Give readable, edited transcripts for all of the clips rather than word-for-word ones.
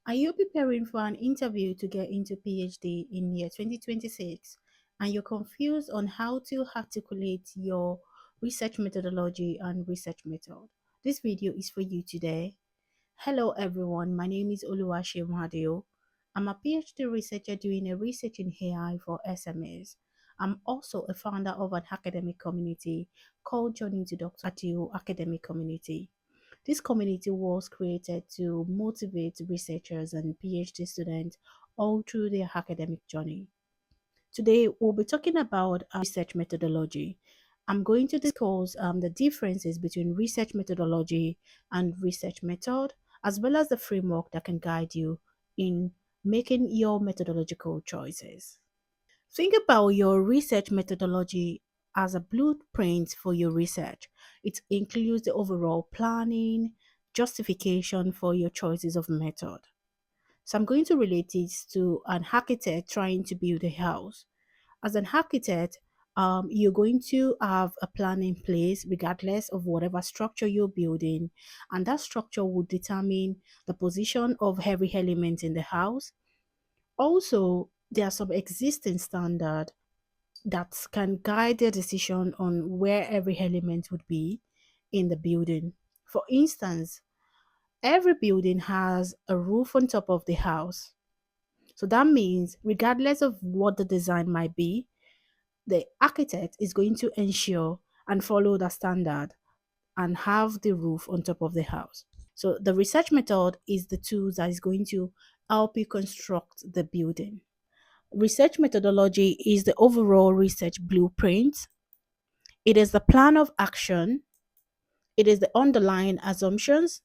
Are you preparing for an interview to get into PhD in year 2026 and you're confused on how to articulate your research methodology and research method? This video is for you today. Hello everyone, my name is Oluwaseun Adio. I'm a PhD researcher doing a research in AI for SMEs. I'm also a founder of an academic community called Journey to Dr. Adio Academic Community. This community was created to motivate researchers and PhD students all through their academic journey. Today, we'll be talking about research methodology. I'm going to discuss the differences between research methodology and research method, as well as the framework that can guide you in making your methodological choices. Think about your research methodology as a blueprint for your research. It includes the overall planning, justification for your choices of method. So I'm going to relate it to an architect trying to build a house. As an architect, you're going to have a plan in place regardless of whatever structure you're building, and that structure will determine the position of every element in the house. Also, there are some existing standards that can guide their decision on where every element would be in the building. For instance, every building has a roof on top of the house. So that means, regardless of what the design might be, the architect is going to ensure and follow the standard and have the roof on top of the house. So the research method is the tool that is going to help you construct the building. Research methodology is the overall research blueprint. It is the plan of action, it is the underlying assumptions,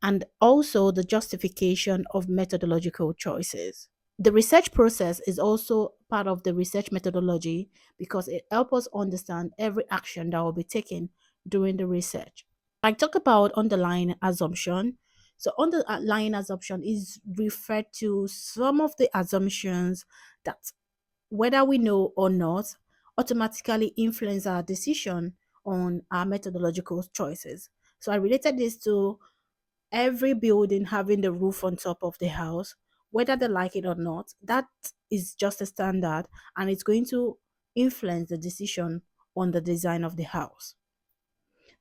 and also the justification of methodological choices. The research process is also part of the research methodology because it helps us understand every action that will be taken during the research. I talk about underlying assumption. So underlying assumption is referred to some of the assumptions that, whether we know or not, automatically influence our decision on our methodological choices. So I related this to every building having the roof on top of the house, whether they like it or not. That is just a standard and it's going to influence the decision on the design of the house.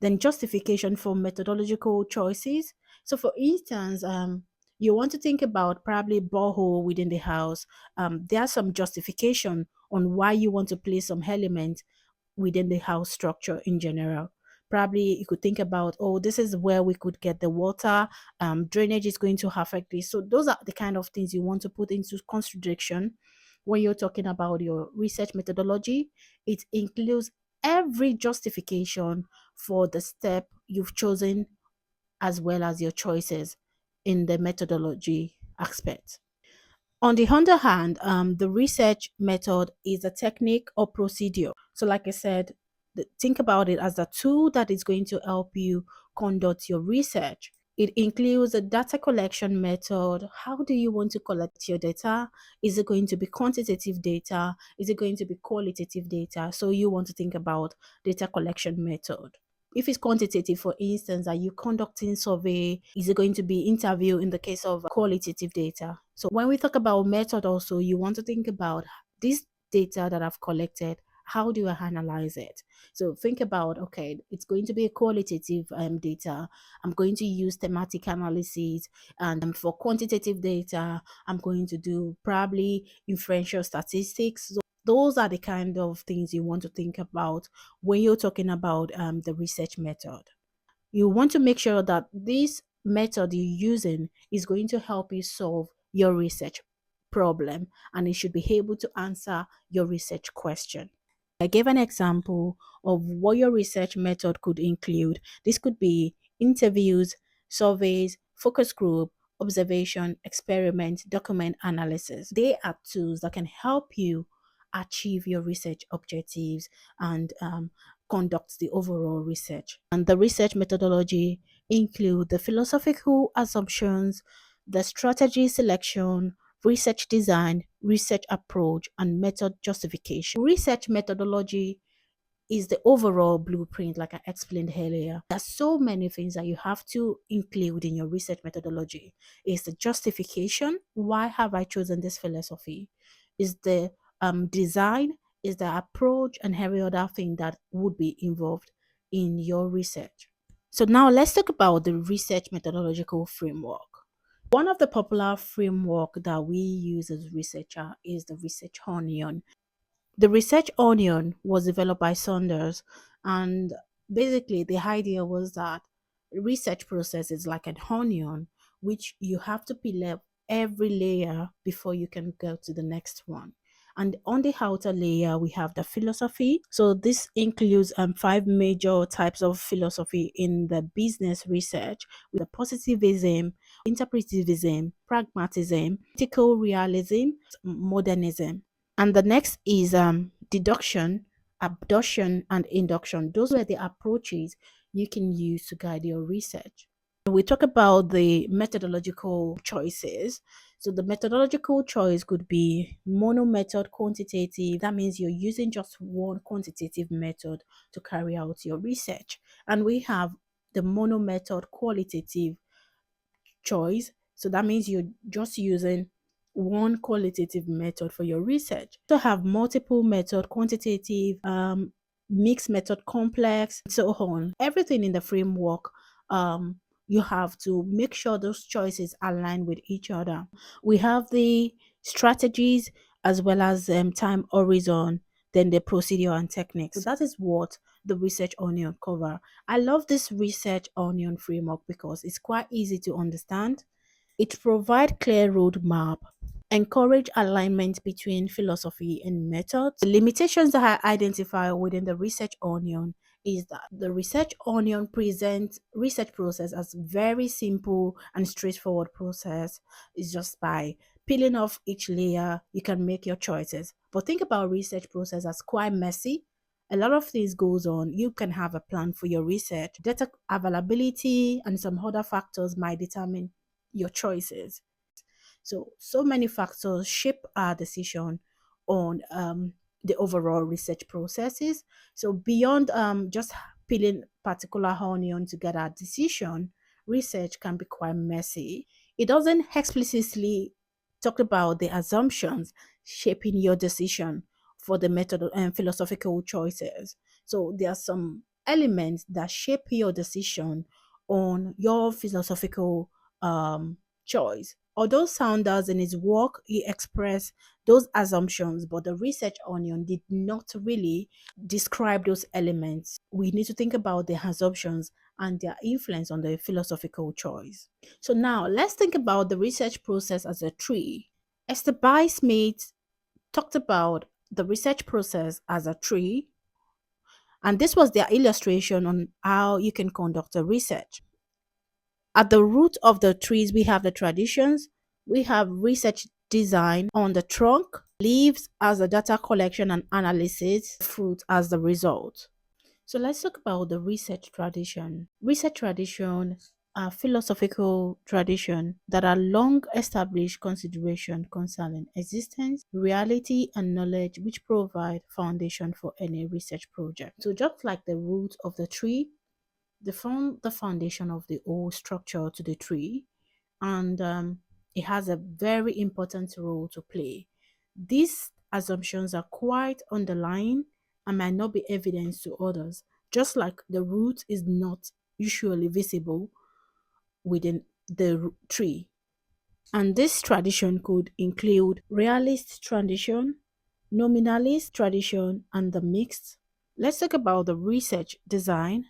Then justification for methodological choices. So for instance, you want to think about probably borehole within the house. There's some justification on why you want to place some element within the house structure in general. Probably you could think about, oh, this is where we could get the water. Drainage is going to affect this. So those are the kind of things you want to put into consideration when you're talking about your research methodology. It includes every justification for the step you've chosen as well as your choices in the methodology aspect. On the other hand, the research method is a technique or procedure. So, like I said, think about it as a tool that is going to help you conduct your research. It includes a data collection method. How do you want to collect your data? Is it going to be quantitative data? Is it going to be qualitative data? So you want to think about data collection method. If it's quantitative, for instance, are you conducting survey? Is it going to be interview in the case of qualitative data? So when we talk about method also, you want to think about this data that I've collected. How do I analyze it? So think about, okay, it's going to be a qualitative data. I'm going to use thematic analysis. And for quantitative data, I'm going to do probably inferential statistics. So those are the kind of things you want to think about when you're talking about the research method. You want to make sure that this method you're using is going to help you solve your research problem and it should be able to answer your research question. I gave an example of what your research method could include. This could be interviews, surveys, focus group, observation, experiment, document analysis. They are tools that can help you achieve your research objectives and conduct the overall research. And the research methodology include the philosophical assumptions, the strategy selection, research design, research approach, and method justification. Research methodology is the overall blueprint, like I explained earlier. There's so many things that you have to include in your research methodology. Is the justification? Why have I chosen this philosophy? Is the design? Is the approach, and every other thing that would be involved in your research. So now let's talk about the research methodological framework. One of the popular framework that we use as researcher is the research onion. The research onion was developed by Saunders, and basically the idea was that research process is like an onion, which you have to peel up every layer before you can go to the next one. And on the outer layer, we have the philosophy. So this includes five major types of philosophy in the business research, with the positivism, interpretivism, pragmatism, critical realism, modernism. And the next is deduction, abduction, and induction. Those were the approaches you can use to guide your research. We talk about the methodological choices. So the methodological choice could be mono method quantitative. That means you're using just one quantitative method to carry out your research. And we have the mono method qualitative choice. So that means you're just using one qualitative method for your research. So have multiple method, quantitative, mixed method, complex, and so on. Everything in the framework, you have to make sure those choices align with each other. We have the strategies as well as time horizon, then the procedure and techniques. So that is what the research onion cover. I love this research onion framework because it's quite easy to understand. It provides clear roadmap, encourage alignment between philosophy and methods. The limitations that I identify within the research onion is that the research onion presents research process as very simple and straightforward process. It's just by peeling off each layer, you can make your choices. But think about research process as quite messy. A lot of things goes on. You can have a plan for your research. Data availability and some other factors might determine your choices. So many factors shape our decision on the overall research processes. So beyond just peeling particular onion to get our decision, research can be quite messy. It doesn't explicitly talk about the assumptions shaping your decision for the method and philosophical choices. So there are some elements that shape your decision on your philosophical choice. Although Saunders in his work he expressed those assumptions, but the research onion did not really describe those elements. We need to think about the assumptions and their influence on the philosophical choice. So now let's think about the research process as a tree. Esther Smith talked about the research process as a tree, and this was their illustration on how you can conduct a research. At the root of the trees, we have the traditions, we have research design on the trunk, leaves as the data collection and analysis, fruit as the result. So let's talk about the research tradition. Research tradition are philosophical tradition that are long established consideration concerning existence, reality, and knowledge which provide foundation for any research project. So just like the root of the tree, they form the foundation of the whole structure to the tree, and it has a very important role to play. These assumptions are quite underlying and might not be evident to others, just like the root is not usually visible within the tree. And this tradition could include realist tradition, nominalist tradition, and the mixed. Let's talk about the research design.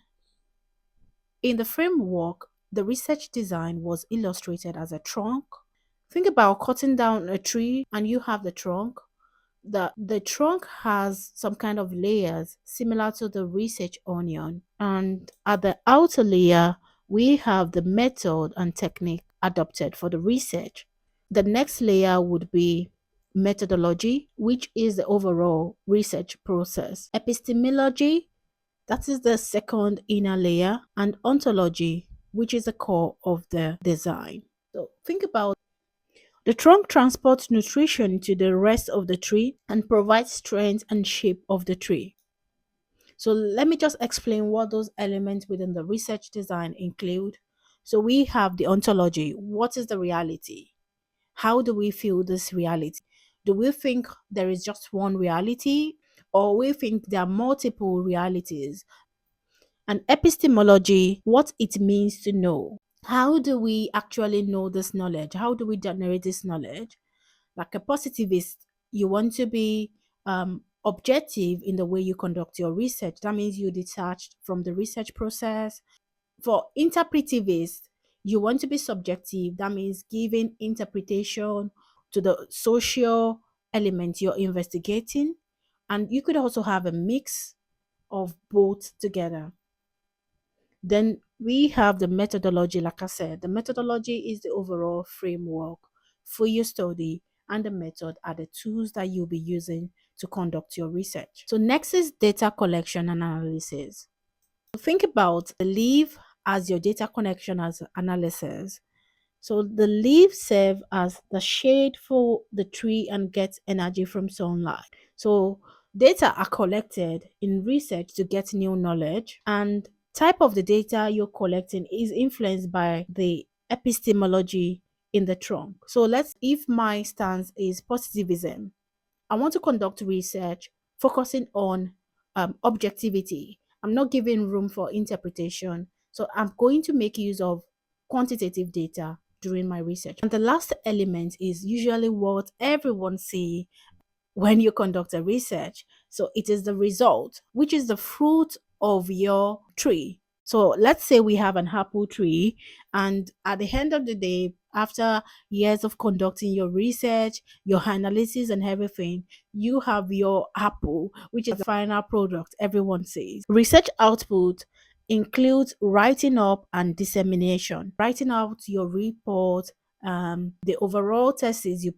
In the framework, the research design was illustrated as a trunk. Think about cutting down a tree and you have the trunk. The trunk has some kind of layers similar to the research onion. And at the outer layer, we have the method and technique adopted for the research. The next layer would be methodology, which is the overall research process. Epistemology, that is the second inner layer, and ontology, which is the core of the design. So think about the trunk transports nutrition to the rest of the tree and provides strength and shape of the tree. So let me just explain what those elements within the research design include. So we have the ontology. What is the reality? How do we feel this reality? Do we think there is just one reality, or we think there are multiple realities? And epistemology, what it means to know. How do we actually know this knowledge? How do we generate this knowledge? Like a positivist, you want to be objective in the way you conduct your research. That means you're detached from the research process. For interpretivist, you want to be subjective. That means giving interpretation to the social element you're investigating. And you could also have a mix of both together. Then we have the methodology. Like I said, the methodology is the overall framework for your study, and the method are the tools that you'll be using to conduct your research. So, next is data collection and analysis. Think about the leaf as your data connection as analysis. So the leaves serve as the shade for the tree and get energy from sunlight. So data are collected in research to get new knowledge, and type of the data you're collecting is influenced by the epistemology in the trunk. So let's if my stance is positivism, I want to conduct research focusing on objectivity. I'm not giving room for interpretation. So I'm going to make use of quantitative data during my research. And the last element is usually what everyone see when you conduct a research. So it is the result, which is the fruit of your tree. So let's say we have an apple tree, and at the end of the day, after years of conducting your research, your analysis, and everything, you have your apple, which is the final product everyone sees. Research output includes writing up and dissemination, writing out your report. The overall thesis you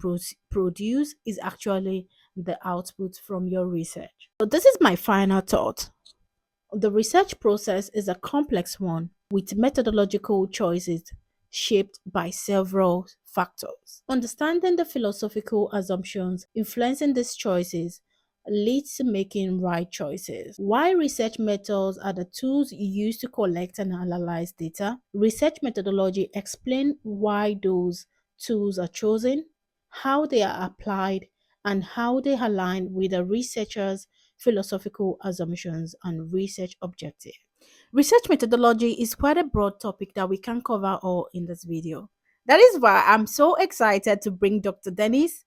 produce is actually the output from your research. So, this is my final thought. The research process is a complex one with methodological choices shaped by several factors. Understanding the philosophical assumptions influencing these choices leads to making right choices. Why research methods are the tools you use to collect and analyze data. Research methodology explain why those tools are chosen, how they are applied, and how they align with the researcher's philosophical assumptions and research objectives. Research methodology is quite a broad topic that we can cover all in this video. That is why I'm so excited to bring Dr. Dennis.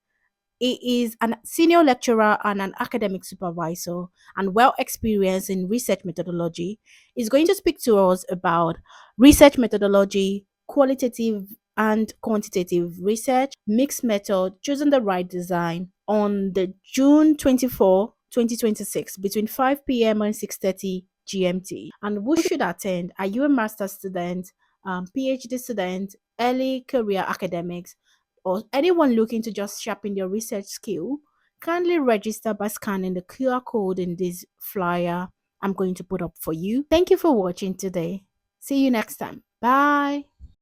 He is a senior lecturer and an academic supervisor and well experienced in research methodology. He's going to speak to us about research methodology, qualitative and quantitative research, mixed method, choosing the right design on the June 24, 2026 between 5 p.m. and 6:30 GMT. And who should attend? Are you a master's student, PhD student, early career academics, or anyone looking to just sharpen your research skill? Kindly register by scanning the QR code in this flyer I'm going to put up for you. Thank you for watching today. See you next time. Bye.